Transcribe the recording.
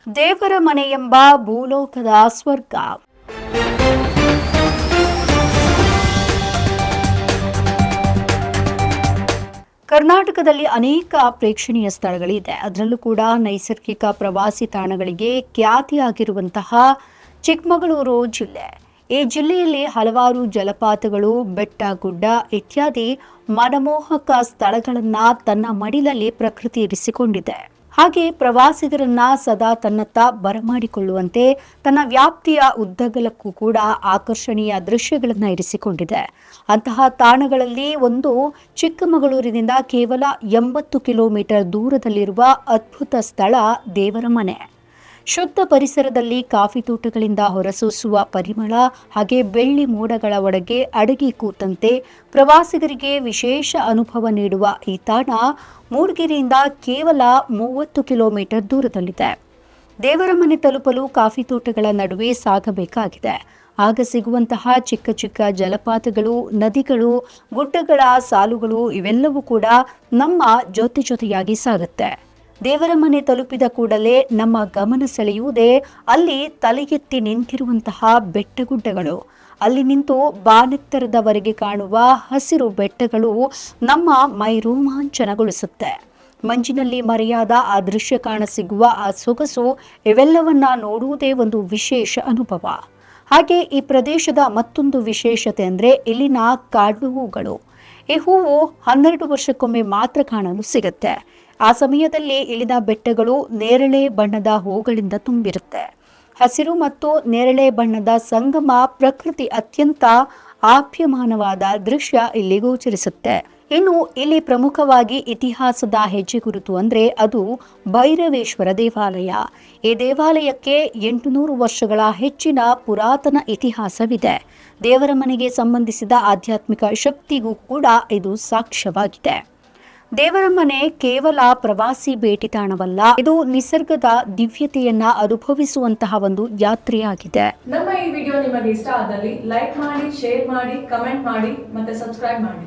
ದೇವರ ಮನೆ ಎಂಬ ಭೂಲೋಕದ ಸ್ವರ್ಗ. ಕರ್ನಾಟಕದಲ್ಲಿ ಅನೇಕ ಪ್ರೇಕ್ಷಣೀಯ ಸ್ಥಳಗಳಿದೆ. ಅದರಲ್ಲೂ ಕೂಡ ನೈಸರ್ಗಿಕ ಪ್ರವಾಸಿ ತಾಣಗಳಿಗೆ ಖ್ಯಾತಿಯಾಗಿರುವಂತಹ ಚಿಕ್ಕಮಗಳೂರು ಜಿಲ್ಲೆ. ಈ ಜಿಲ್ಲೆಯಲ್ಲಿ ಹಲವಾರು ಜಲಪಾತಗಳು, ಬೆಟ್ಟ ಗುಡ್ಡ ಇತ್ಯಾದಿ ಮನಮೋಹಕ ಸ್ಥಳಗಳನ್ನು ತನ್ನ ಮಡಿಲಲ್ಲಿ ಪ್ರಕೃತಿ ಇರಿಸಿಕೊಂಡಿದೆ. ಹಾಗೆ ಪ್ರವಾಸಿಗರನ್ನ ಸದಾ ತನ್ನತ್ತ ಬರಮಾಡಿಕೊಳ್ಳುವಂತೆ ತನ್ನ ವ್ಯಾಪ್ತಿಯ ಉದ್ದಗಲಕ್ಕೂ ಕೂಡ ಆಕರ್ಷಣೀಯ ದೃಶ್ಯಗಳನ್ನು ಇರಿಸಿಕೊಂಡಿದೆ. ಅಂತಹ ತಾಣಗಳಲ್ಲಿ ಒಂದು ಚಿಕ್ಕಮಗಳೂರಿನಿಂದ ಕೇವಲ 80 ಕಿಲೋಮೀಟರ್ ದೂರದಲ್ಲಿರುವ ಅದ್ಭುತ ಸ್ಥಳ ದೇವರ ಮನೆ. ಶುದ್ಧ ಪರಿಸರದಲ್ಲಿ ಕಾಫಿ ತೋಟಗಳಿಂದ ಹೊರಸೂಸುವ ಪರಿಮಳ, ಹಾಗೆ ಬೆಳ್ಳಿ ಮೋಡಗಳ ಒಳಗೆ ಅಡಗಿ ಕೂತಂತೆ ಪ್ರವಾಸಿಗರಿಗೆ ವಿಶೇಷ ಅನುಭವ ನೀಡುವ ಈ ತಾಣ ಮೂಡಿಗೆರೆಯಿಂದ ಕೇವಲ 30 ಕಿಲೋಮೀಟರ್ ದೂರದಲ್ಲಿದೆ. ದೇವರ ಮನೆ ತಲುಪಲು ಕಾಫಿ ತೋಟಗಳ ನಡುವೆ ಸಾಗಬೇಕಾಗಿದೆ. ಆಗ ಸಿಗುವಂತಹ ಚಿಕ್ಕ ಚಿಕ್ಕ ಜಲಪಾತಗಳು, ನದಿಗಳು, ಗುಡ್ಡಗಳ ಸಾಲುಗಳು ಇವೆಲ್ಲವೂ ಕೂಡ ನಮ್ಮ ಜೊತೆಯಾಗಿ ಸಾಗುತ್ತೆ. ದೇವರ ಮನೆ ತಲುಪಿದ ಕೂಡಲೇ ನಮ್ಮ ಗಮನ ಸೆಳೆಯುವುದೇ ಅಲ್ಲಿ ತಲೆಗೆತ್ತಿ ನಿಂತಿರುವಂತಹ ಬೆಟ್ಟಗುಡ್ಡಗಳು. ಅಲ್ಲಿ ನಿಂತು ಬಾನೆತ್ತರದವರೆಗೆ ಕಾಣುವ ಹಸಿರು ಬೆಟ್ಟಗಳು ನಮ್ಮ ಮೈ ರೋಮಾಂಚನಗೊಳಿಸುತ್ತೆ. ಮಂಜಿನಲ್ಲಿ ಮರೆಯಾದ ಆ ದೃಶ್ಯ ಕಾಣಸಿಗುವ ಆ ಸೊಗಸು ಇವೆಲ್ಲವನ್ನ ನೋಡುವುದೇ ಒಂದು ವಿಶೇಷ ಅನುಭವ. ಹಾಗೆ ಈ ಪ್ರದೇಶದ ಮತ್ತೊಂದು ವಿಶೇಷತೆ ಅಂದರೆ ಇಲ್ಲಿನ ಕಾಡು ಹೂಗಳು. ಈ ಹೂವು 12 ವರ್ಷಕ್ಕೊಮ್ಮೆ ಮಾತ್ರ ಕಾಣಲು ಸಿಗುತ್ತೆ. ಆ ಸಮಯದಲ್ಲಿ ಇಳಿದ ಬೆಟ್ಟಗಳು ನೇರಳೆ ಬಣ್ಣದ ಹೂಗಳಿಂದ ತುಂಬಿರುತ್ತೆ. ಹಸಿರು ಮತ್ತು ನೇರಳೆ ಬಣ್ಣದ ಸಂಗಮ ಪ್ರಕೃತಿ ಅತ್ಯಂತ ಆಪ್ಯಮಾನವಾದ ದೃಶ್ಯ ಇಲ್ಲಿ ಗೋಚರಿಸುತ್ತೆ. ಇನ್ನು ಇಲ್ಲಿ ಪ್ರಮುಖವಾಗಿ ಇತಿಹಾಸದ ಹೆಜ್ಜೆ ಗುರುತು ಅಂದ್ರೆ ಅದು ಭೈರವೇಶ್ವರ ದೇವಾಲಯ. ಈ ದೇವಾಲಯಕ್ಕೆ 800 ವರ್ಷಗಳ ಹೆಚ್ಚಿನ ಪುರಾತನ ಇತಿಹಾಸವಿದೆ. ದೇವರ ಮನೆಗೆ ಸಂಬಂಧಿಸಿದ ಆಧ್ಯಾತ್ಮಿಕ ಶಕ್ತಿಗೂ ಕೂಡ ಇದು ಸಾಕ್ಷ್ಯವಾಗಿದೆ. ದೇವರ ಮನೆ ಕೇವಲ ಪ್ರವಾಸಿ ಭೇಟಿ ತಾಣವಲ್ಲ, ಇದು ನಿಸರ್ಗದ ದಿವ್ಯತೆಯನ್ನ ಅನುಭವಿಸುವಂತಹ ಒಂದು ಯಾತ್ರೆಯಾಗಿದೆ. ನಮ್ಮ ಈ ವಿಡಿಯೋ ನಿಮಗೆ ಇಷ್ಟ ಆದಲ್ಲಿ ಲೈಕ್ ಮಾಡಿ, ಶೇರ್ ಮಾಡಿ, ಕಮೆಂಟ್ ಮಾಡಿ ಮತ್ತೆ ಸಬ್ಸ್ಕ್ರೈಬ್ ಮಾಡಿ.